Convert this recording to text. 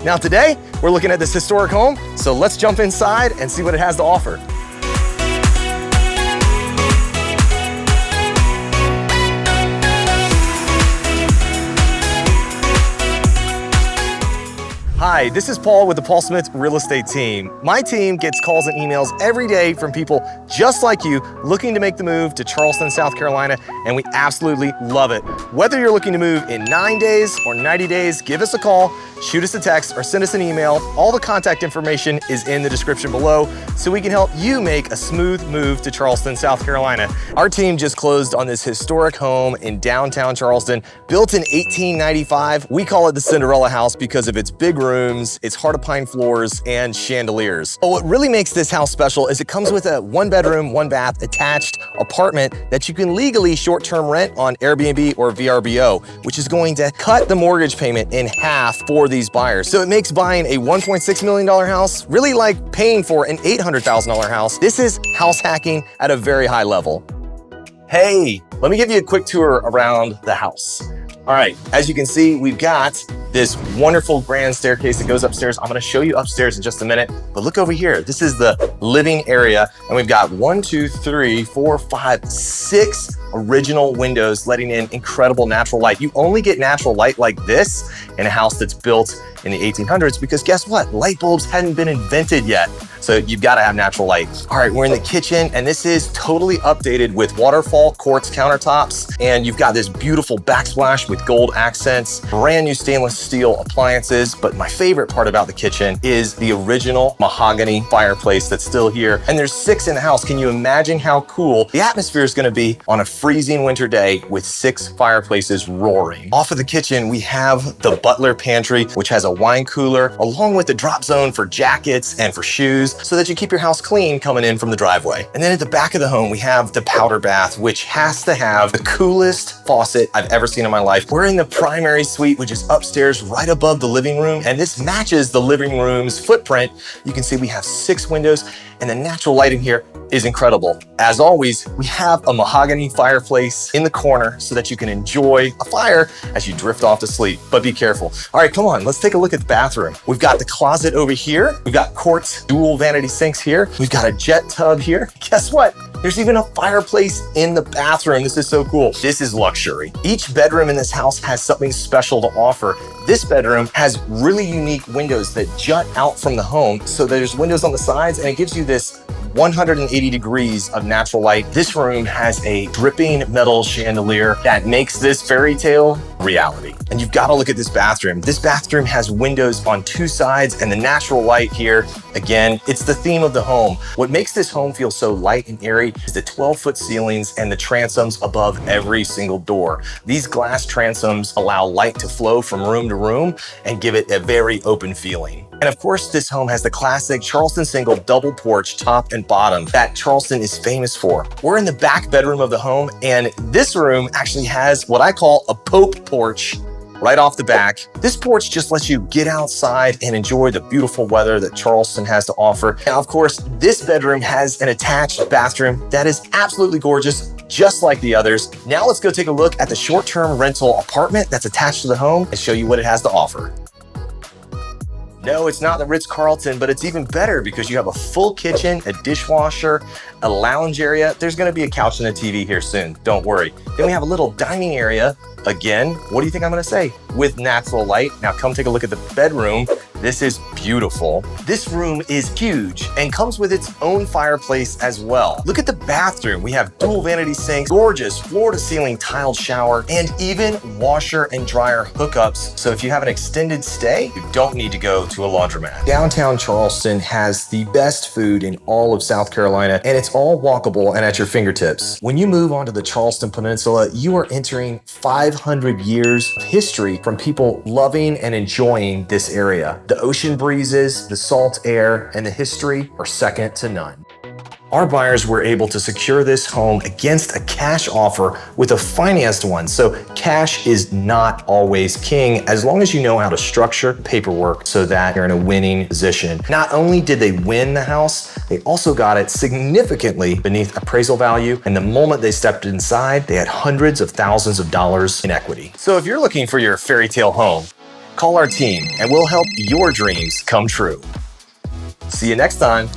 Now today, we're looking at this historic home, so let's jump inside and see what it has to offer. Hi, this is Paul with the Paul Smith Real Estate Team. My team gets calls and emails every day from people just like you looking to make the move to Charleston, South Carolina, and we absolutely love it. Whether you're looking to move in 9 days or 90 days, give us a call, shoot us a text, or send us an email. All the contact information is in the description below so we can help you make a smooth move to Charleston, South Carolina. Our team just closed on this historic home in downtown Charleston, built in 1895. We call it the Cinderella House because of its big rooms, its heart of pine floors, and chandeliers. But what really makes this house special is it comes with a 1-bedroom, 1-bath attached apartment that you can legally short-term rent on Airbnb or VRBO, which is going to cut the mortgage payment in half for these buyers. So it makes buying a $1.6 million house really like paying for an $800,000 house. This is house hacking at a very high level. Hey, let me give you a quick tour around the house. All right, as you can see, we've got this wonderful grand staircase that goes upstairs. I'm gonna show you upstairs in just a minute, but look over here. This is the living area, and we've got 1, 2, 3, 4, 5, 6 original windows letting in incredible natural light. You only get natural light like this in a house that's built in the 1800s because guess what? Light bulbs hadn't been invented yet. So you've got to have natural light. All right, we're in the kitchen, and this is totally updated with waterfall quartz countertops, and you've got this beautiful backsplash with gold accents, brand new stainless steel appliances. But my favorite part about the kitchen is the original mahogany fireplace that's still here. And there's 6 in the house. Can you imagine how cool the atmosphere is going to be on a freezing winter day with 6 fireplaces roaring? Off of the kitchen, we have the butler pantry, which has a wine cooler, along with the drop zone for jackets and for shoes, so that you keep your house clean coming in from the driveway. And then at the back of the home, we have the powder bath, which has to have the coolest faucet I've ever seen in my life. We're in the primary suite, which is upstairs right above the living room, and this matches the living room's footprint. You can see we have 6 windows, and the natural light in here is incredible. As always, we have a mahogany fireplace in the corner so that you can enjoy a fire as you drift off to sleep, but be careful. All right, come on, let's take a look at the bathroom. We've got the closet over here. We've got quartz dual vanity sinks here. We've got a jet tub here. Guess what? There's even a fireplace in the bathroom. This is so cool. This is luxury. Each bedroom in this house has something special to offer. This bedroom has really unique windows that jut out from the home. So there's windows on the sides, and it gives you this 180 degrees of natural light. This room has a dripping metal chandelier that makes this fairy tale reality. And you've got to look at this bathroom. This bathroom has windows on 2 sides, and the natural light here, again, it's the theme of the home. What makes this home feel so light and airy is the 12-foot ceilings and the transoms above every single door. These glass transoms allow light to flow from room to room and give it a very open feeling. And of course, this home has the classic Charleston single double porch top and bottom that Charleston is famous for. We're in the back bedroom of the home, and this room actually has what I call a Pope porch right off the back. This porch just lets you get outside and enjoy the beautiful weather that Charleston has to offer. Now, of course, this bedroom has an attached bathroom that is absolutely gorgeous, just like the others. Now let's go take a look at the short-term rental apartment that's attached to the home and show you what it has to offer. No, it's not the Ritz-Carlton, but it's even better because you have a full kitchen, a dishwasher, a lounge area. There's gonna be a couch and a TV here soon, don't worry. Then we have a little dining area. Again, what do you think I'm gonna say? With natural light. Now come take a look at the bedroom. This is beautiful. This room is huge and comes with its own fireplace as well. Look at the bathroom. We have dual vanity sinks, gorgeous floor-to-ceiling tiled shower, and even washer and dryer hookups. So if you have an extended stay, you don't need to go to a laundromat. Downtown Charleston has the best food in all of South Carolina, and it's all walkable and at your fingertips. When you move onto the Charleston Peninsula, you are entering 500 years of history from people loving and enjoying this area. The ocean breezes, the salt air, and the history are second to none. Our buyers were able to secure this home against a cash offer with a financed one. So cash is not always king as long as you know how to structure paperwork so that you're in a winning position. Not only did they win the house, they also got it significantly beneath appraisal value. And the moment they stepped inside, they had hundreds of thousands of dollars in equity. So if you're looking for your fairy tale home, call our team and we'll help your dreams come true. See you next time.